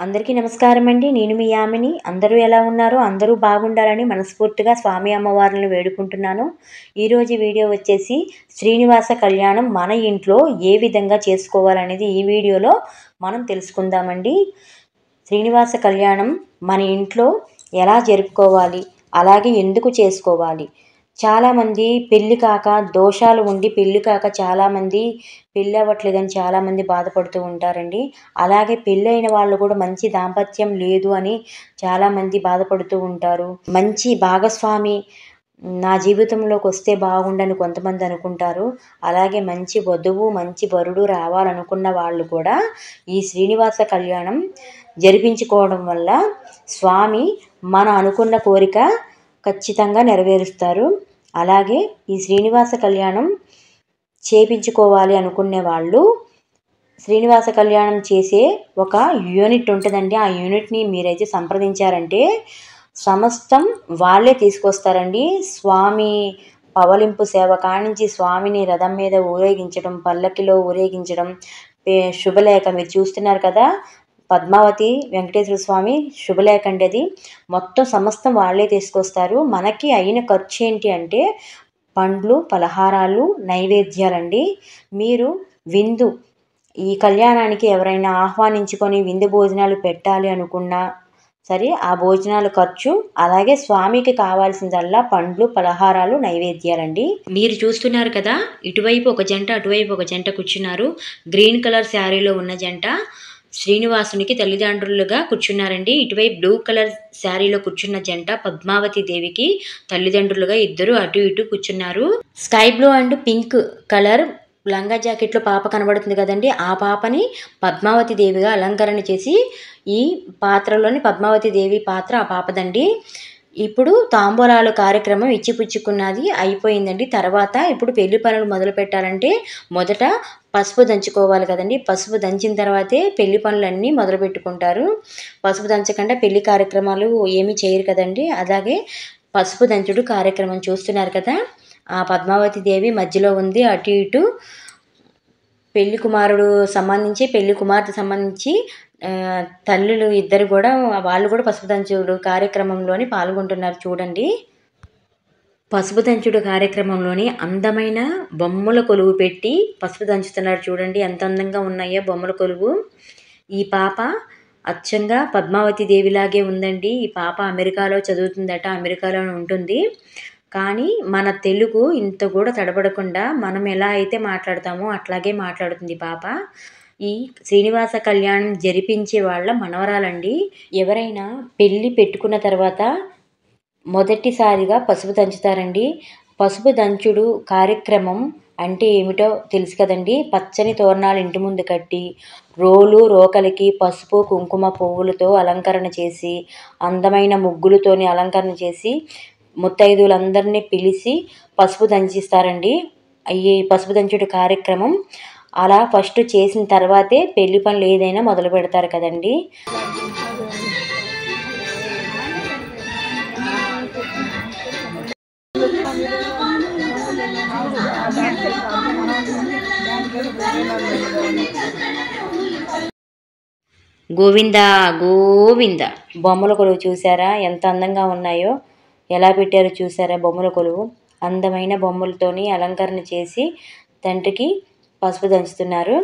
అందరికీ నమస్కారం అండి. నేను మీ యామిని. అందరూ ఎలా ఉన్నారో అందరూ బాగుండాలని మనస్ఫూర్తిగా స్వామి అమ్మవార్లను వేడుకుంటున్నాను. ఈరోజు వీడియో వచ్చేసి శ్రీనివాస కళ్యాణం మన ఇంట్లో ఏ విధంగా చేసుకోవాలనేది ఈ వీడియోలో మనం తెలుసుకుందామండి. శ్రీనివాస కళ్యాణం మన ఇంట్లో ఎలా జరుపుకోవాలి, అలాగే ఎందుకు చేసుకోవాలి? చాలామంది పెళ్ళి కాక దోషాలు ఉండి పెళ్ళి కాక చాలామంది పెళ్ళి అవ్వట్లేదని చాలామంది బాధపడుతూ ఉంటారండి. అలాగే పెళ్ళైన వాళ్ళు కూడా మంచి దాంపత్యం లేదు అని చాలామంది బాధపడుతూ ఉంటారు. మంచి భాగస్వామి నా జీవితంలోకి వస్తే బాగుండని కొంతమంది అనుకుంటారు. అలాగే మంచి వధువు మంచి వరుడు రావాలనుకున్న వాళ్ళు కూడా ఈ శ్రీనివాస కళ్యాణం జరిపించుకోవడం వల్ల స్వామి మన అనుకున్న కోరిక ఖచ్చితంగా నెరవేరుస్తారు. అలాగే ఈ శ్రీనివాస కళ్యాణం చేపించుకోవాలి అనుకునే వాళ్ళు శ్రీనివాస కళ్యాణం చేసే ఒక యూనిట్ ఉంటుందండి. ఆ యూనిట్ని మీరైతే సంప్రదించారంటే సమస్తం వాళ్ళే తీసుకొస్తారండి. స్వామి పవలింపు సేవ కానించి స్వామిని రథం మీద ఊరేగించడం, పల్లకిలో ఊరేగించడం, శుభలేఖ మీరు చూస్తున్నారు కదా, పద్మావతి వెంకటేశ్వర స్వామి శుభలేఖ అండి. అది మొత్తం సమస్తం వాళ్ళే తీసుకొస్తారు. మనకి అయిన ఖర్చు ఏంటి అంటే పండ్లు, పలహారాలు, నైవేద్యాలండి. మీరు విందు ఈ కళ్యాణానికి ఎవరైనా ఆహ్వానించుకొని విందు భోజనాలు పెట్టాలి అనుకున్నా సరే ఆ భోజనాల ఖర్చు, అలాగే స్వామికి కావాల్సిందల్లా పండ్లు, పలహారాలు, నైవేద్యాలండి. మీరు చూస్తున్నారు కదా, ఇటువైపు ఒక జంట అటువైపు ఒక జంట కూర్చున్నారు. గ్రీన్ కలర్ శారీలో ఉన్న జంట శ్రీనివాసునికి తల్లిదండ్రులుగా కూర్చున్నారండి. ఇటువైపు బ్లూ కలర్ శారీలో కూర్చున్న జంట పద్మావతి దేవికి తల్లిదండ్రులుగా ఇద్దరు అటు ఇటు కూర్చున్నారు. Sky blue and pink colour లంగా జాకెట్లో పాప కనబడుతుంది కదండి, ఆ పాపని పద్మావతి దేవిగా అలంకరణ చేసి ఈ పాత్రలోని పద్మావతి దేవి పాత్ర ఆ పాపదండి. ఇప్పుడు తాంబూలాలు కార్యక్రమం ఇచ్చిపుచ్చుకున్నది అయిపోయిందండి. తర్వాత ఇప్పుడు పెళ్లి పనులు మొదలు పెట్టాలంటే మొదట పసుపు దంచుకోవాలి కదండి. పసుపు దంచిన తర్వాతే పెళ్లి పనులన్నీ మొదలు పెట్టుకుంటారు. పసుపు దంచకుండా పెళ్లి కార్యక్రమాలు ఏమీ చేయరు కదండి. అలాగే పసుపు దంచుడు కార్యక్రమం చూస్తున్నారు కదా, ఆ పద్మావతి దేవి మధ్యలో ఉంది. అటు ఇటు పెళ్లి కుమారుడు సంబంధించి పెళ్లి కుమార్తె సంబంధించి తల్లులు ఇద్దరు కూడా వాళ్ళు కూడా పసుపు దంచుడు కార్యక్రమంలోని పాల్గొంటున్నారు చూడండి. పసుపు దంచుడు కార్యక్రమంలోని అందమైన బొమ్మల కొలువు పెట్టి పసుపు దంచుతున్నారు చూడండి, ఎంత అందంగా ఉన్నాయో బొమ్మల కొలువు. ఈ పాప అచ్చంగా పద్మావతి దేవిలాగే ఉందండి. ఈ పాప అమెరికాలో చదువుతుందట, అమెరికాలోనే ఉంటుంది. కానీ మన తెలుగు ఇంత కూడా తడబడకుండా మనం ఎలా అయితే మాట్లాడతామో అట్లాగే మాట్లాడుతుంది పాప. ఈ శ్రీనివాస కళ్యాణం జరిపించే వాళ్ళ మనవరాలండి. ఎవరైనా పెళ్ళి పెట్టుకున్న తర్వాత మొదటిసారిగా పసుపు దంచుతారండి. పసుపు దంచుడు కార్యక్రమం అంటే ఏమిటో తెలుసు కదండి. పచ్చని తోరణాలు ఇంటి ముందు కట్టి రోకలికి పసుపు కుంకుమ పువ్వులతో అలంకరణ చేసి అందమైన ముగ్గులతోని అలంకరణ చేసి ముత్తైదువులందరినీ పిలిచి పసుపు దంచిస్తారండి. ఈ పసుపు దంచుడు కార్యక్రమం అలా ఫస్ట్ చేసిన తర్వాతే పెళ్లి పనులు ఏదైనా మొదలు పెడతారు కదండి. గోవింద గోవింద. బొమ్మల కొలువు చూసారా ఎంత అందంగా ఉన్నాయో, ఎలా పెట్టారో చూసారా బొమ్మల కొలువు. అందమైన బొమ్మలతోని అలంకరణ చేసి తండ్రికి పసుపు దంచుతున్నారు.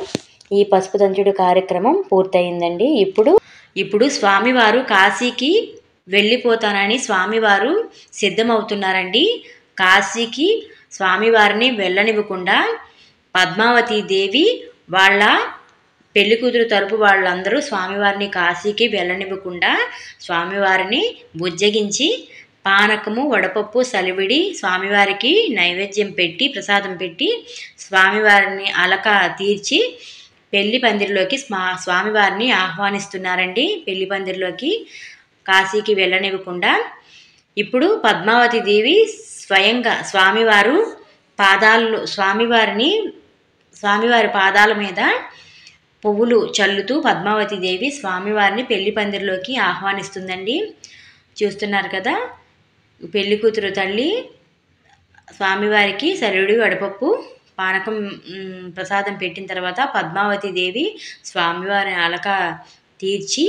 ఈ పసుపు దంచుడు కార్యక్రమం పూర్తయిందండి. ఇప్పుడు స్వామివారు కాశీకి వెళ్ళిపోతానని స్వామివారు సిద్ధమవుతున్నారండి. కాశీకి స్వామివారిని వెళ్ళనివ్వకుండా పద్మావతి దేవి వాళ్ళ పెళ్లి కూతురు తరపు వాళ్ళందరూ స్వామివారిని కాశీకి వెళ్ళనివ్వకుండా స్వామివారిని బుజ్జగించి పానకము, వడపప్పు, సలివిడి స్వామివారికి నైవేద్యం పెట్టి ప్రసాదం పెట్టి స్వామివారిని అలక తీర్చి పెళ్లి పందిరిలోకి స్వామివారిని ఆహ్వానిస్తున్నారండి. పెళ్లి పందిరిలోకి కాశీకి వెళ్ళనివ్వకుండా ఇప్పుడు పద్మావతి దేవి స్వయంగా స్వామివారి పాదాల మీద పువ్వులు చల్లుతూ పద్మావతి దేవి స్వామివారిని పెళ్లి పందిరిలోకి ఆహ్వానిస్తుందండి. చూస్తున్నారు కదా, పెళ్లి కూతురు తల్లి స్వామివారికి సరుడు, వడపప్పు, పానకం ప్రసాదం పెట్టిన తర్వాత పద్మావతి దేవి స్వామివారి అలక తీర్చి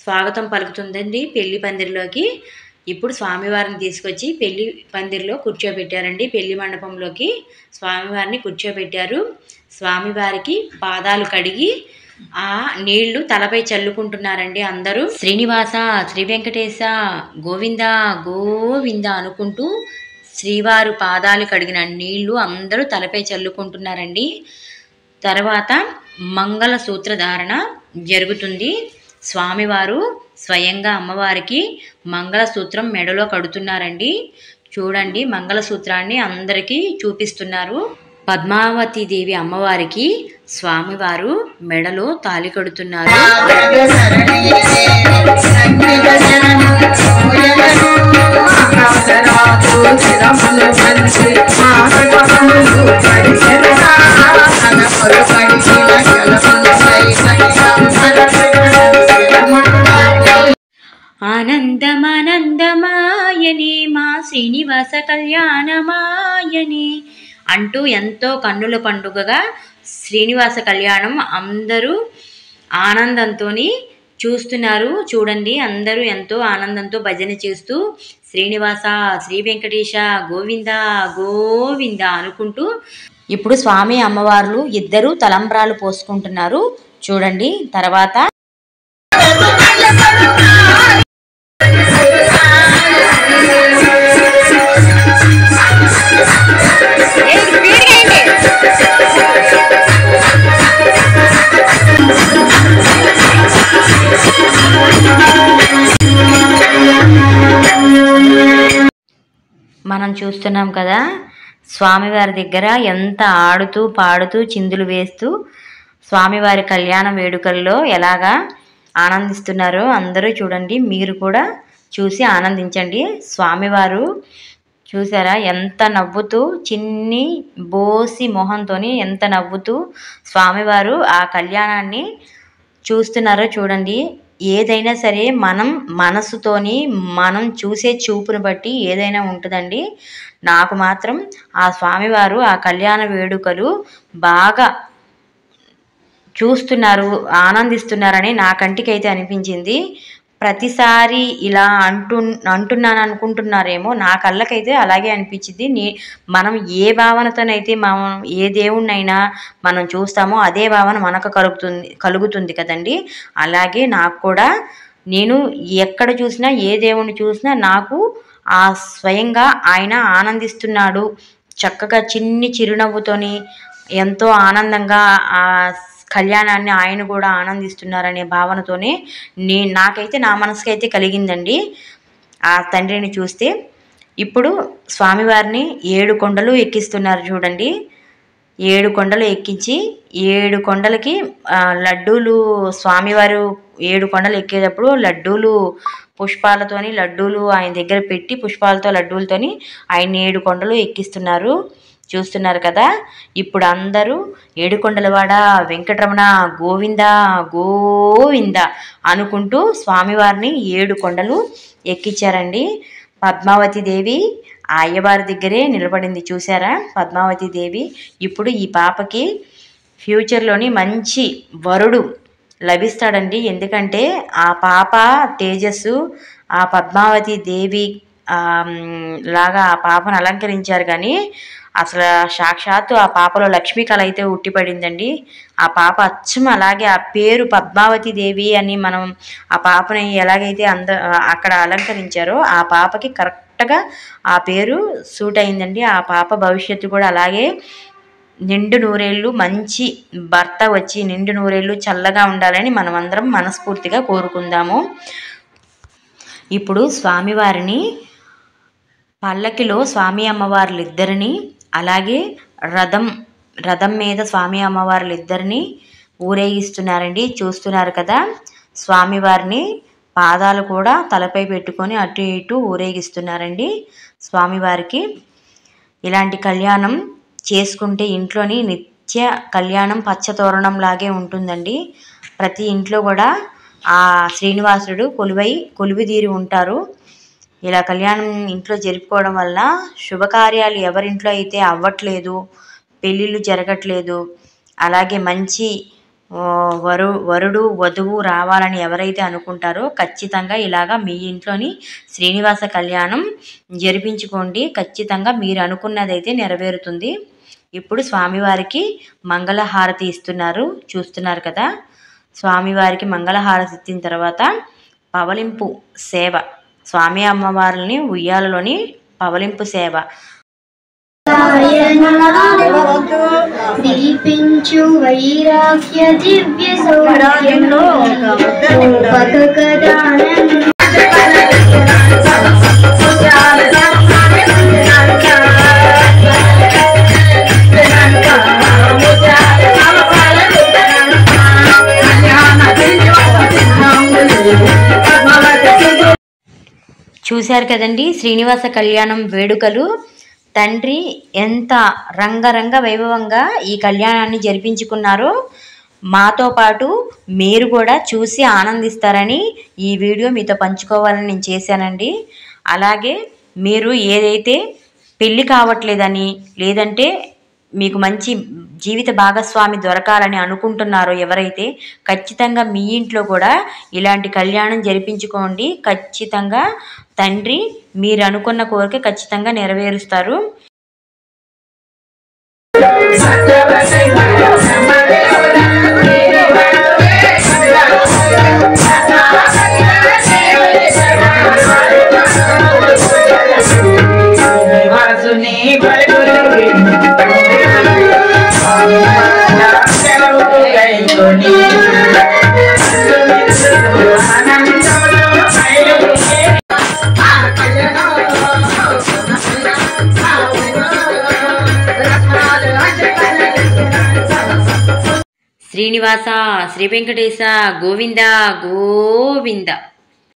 స్వాగతం పలుకుతుందండి పెళ్లి పందిరిలోకి. ఇప్పుడు స్వామివారిని తీసుకొచ్చి పెళ్లి పందిరిలో కూర్చోబెట్టారండి. పెళ్లి మండపంలోకి స్వామివారిని కూర్చోబెట్టారు. స్వామివారికి పాదాలు కడిగి ఆ నీళ్లు తలపై చల్లుకుంటున్నారండి అందరూ. శ్రీనివాస, శ్రీ వెంకటేశ, గోవింద గోవింద అనుకుంటూ శ్రీవారు పాదాలు కడిగిన నీళ్లు అందరూ తలపై చల్లుకుంటున్నారండి. తర్వాత మంగళసూత్ర ధారణ జరుగుతుంది. స్వామివారు స్వయంగా అమ్మవారికి మంగళసూత్రం మెడలో కడుతున్నారండి. చూడండి, మంగళసూత్రాన్ని అందరికీ చూపిస్తున్నారు. పద్మావతి దేవి అమ్మవారికి స్వామివారు మెడలో తాళి కడుతున్నారు. ఆనందమానందమాయనే మా శ్రీనివాస కళ్యాణమాయనే అంటూ ఎంతో కన్నుల పండుగగా శ్రీనివాస కళ్యాణం అందరూ ఆనందంతో చూస్తున్నారు. చూడండి, అందరూ ఎంతో ఆనందంతో భజన చేస్తూ శ్రీనివాస, శ్రీ వెంకటేశ, గోవింద గోవింద అనుకుంటూ ఇప్పుడు స్వామి అమ్మవార్లు ఇద్దరు తలంబ్రాలు పోసుకుంటున్నారు. చూడండి, తర్వాత మనం చూస్తున్నాం కదా, స్వామివారి దగ్గర ఎంత ఆడుతూ పాడుతూ చిందులు వేస్తూ స్వామివారి కళ్యాణ వేడుకల్లో ఎలాగా ఆనందిస్తున్నారో అందరూ చూడండి. మీరు కూడా చూసి ఆనందించండి. స్వామివారు చూసారా ఎంత నవ్వుతూ, చిన్ని బోసి మొహంతో ఎంత నవ్వుతూ స్వామివారు ఆ కళ్యాణాన్ని చూస్తున్నారో చూడండి. ఏదైనా సరే మనం మనసుతోని మనం చూసే చూపును బట్టి ఏదైనా ఉంటుందండి. నాకు మాత్రం ఆ స్వామివారు ఆ కళ్యాణ వేడుకలు బాగా చూస్తున్నారు, ఆనందిస్తున్నారని నా కంటికైతే అనిపించింది. ప్రతిసారి ఇలా అంటున్నాను అనుకుంటున్నారేమో, నా కళ్ళకైతే అలాగే అనిపించింది. మనం ఏ భావనతోనైతే మనం ఏ దేవుణ్ణైనా మనం చూస్తామో అదే భావన మనకు కలుగుతుంది కదండి. అలాగే నాకు కూడా నేను ఎక్కడ చూసినా ఏ దేవుణ్ణి చూసినా నాకు ఆ స్వయంగా ఆయన ఆనందిస్తున్నాడు, చక్కగా చిన్ని చిరునవ్వుతోని ఎంతో ఆనందంగా ఆ కళ్యాణాన్ని ఆయన కూడా ఆనందిస్తున్నారనే భావనతోనే నాకైతే నా మనసుకైతే కలిగిందండి ఆ తండ్రిని చూస్తే. ఇప్పుడు స్వామివారిని 7 కొండలు ఎక్కిస్తున్నారు చూడండి. 7 కొండలు ఎక్కించి 7 కొండలకి లడ్డూలు, స్వామివారు 7 కొండలు ఎక్కేటప్పుడు లడ్డూలు పుష్పాలతోని లడ్డూలు ఆయన దగ్గర పెట్టి పుష్పాలతో లడ్డూలతోని ఆయన 7 కొండలు ఎక్కిస్తున్నారు. చూస్తున్నారు కదా. ఇప్పుడు అందరూ ఏడుకొండలవాడ వెంకటరమణ గోవింద గోవింద అనుకుంటూ స్వామివారిని 7 కొండలు ఎక్కించారండి. పద్మావతి దేవి ఆ అయ్యవారి దగ్గరే నిలబడింది చూసారా. పద్మావతి దేవి ఇప్పుడు ఈ పాపకి ఫ్యూచర్లోని మంచి వరుడు లభిస్తాడండి. ఎందుకంటే ఆ పాప తేజస్సు ఆ పద్మావతి దేవి లాగా ఆ పాపను అలంకరించారు. కానీ అసలు సాక్షాత్తు ఆ పాపలో లక్ష్మీ కళ అయితే ఉట్టిపడిందండి. ఆ పాప అచ్చం అలాగే ఆ పేరు పద్మావతి దేవి అని మనం ఆ పాపని ఎలాగైతే అక్కడ అలంకరించారో ఆ పాపకి కరెక్ట్గా ఆ పేరు సూట్ అయిందండి. ఆ పాప భవిష్యత్తు కూడా అలాగే నిండు నూరేళ్ళు మంచి భర్త వచ్చి నిండు నూరేళ్ళు చల్లగా ఉండాలని మనం అందరం మనస్ఫూర్తిగా కోరుకుందాము. ఇప్పుడు స్వామివారిని పల్లకిలో స్వామి అమ్మవార్లు ఇద్దరిని, అలాగే రథం మీద స్వామి అమ్మవార్లు ఇద్దరిని ఊరేగిస్తున్నారండి. చూస్తున్నారు కదా. స్వామివారిని పాదాలు కూడా తలపై పెట్టుకొని అటు ఇటు ఊరేగిస్తున్నారండి. స్వామివారికి ఇలాంటి కళ్యాణం చేసుకుంటే ఇంట్లోని నిత్య కళ్యాణం పచ్చతోరణం లాగే ఉంటుందండి. ప్రతి ఇంట్లో కూడా ఆ శ్రీనివాసుడు కొలువుదీరి ఉంటారు. ఇలా కళ్యాణం ఇంట్లో జరుపుకోవడం వల్ల శుభకార్యాలు ఎవరింట్లో అయితే అవ్వట్లేదు, పెళ్ళిళ్ళు జరగట్లేదు, అలాగే మంచి వరుడు వధువు రావాలని ఎవరైతే అనుకుంటారో ఖచ్చితంగా ఇలాగా మీ ఇంట్లోని శ్రీనివాస కళ్యాణం జరిపించుకోండి. ఖచ్చితంగా మీరు అనుకున్నదైతే నెరవేరుతుంది. ఇప్పుడు స్వామివారికి మంగళహారతి ఇస్తున్నారు, చూస్తున్నారు కదా. స్వామివారికి మంగళహారతి ఇచ్చిన తర్వాత పవలింపు సేవ, స్వామి అమ్మవారిని ఉయ్యాలలోని పవలింపు సేవ. దీపించు వైరాగ్య దివ్య సౌరాగ్యంలో చూశారు కదండి శ్రీనివాస కళ్యాణం వేడుకలు. తండ్రి ఎంత రంగరంగ వైభవంగా ఈ కళ్యాణాన్ని జరిపించుకున్నారో మాతో పాటు మీరు కూడా చూసి ఆనందిస్తారని ఈ వీడియో మీతో పంచుకోవాలని నేను చేశానండి. అలాగే మీరు ఏదైతే పెళ్ళి కావట్లేదని, లేదంటే మీకు మంచి జీవిత భాగస్వామి దొరకాలని అనుకుంటున్నారో ఎవరైతే, ఖచ్చితంగా మీ ఇంట్లో కూడా ఇలాంటి కళ్యాణం జరిపించుకోండి. ఖచ్చితంగా తండ్రి మీరు అనుకున్న కోరిక ఖచ్చితంగా నెరవేరుస్తారు. శ్రీనివాస శ్రీ వెంకటేశ గోవింద గోవింద.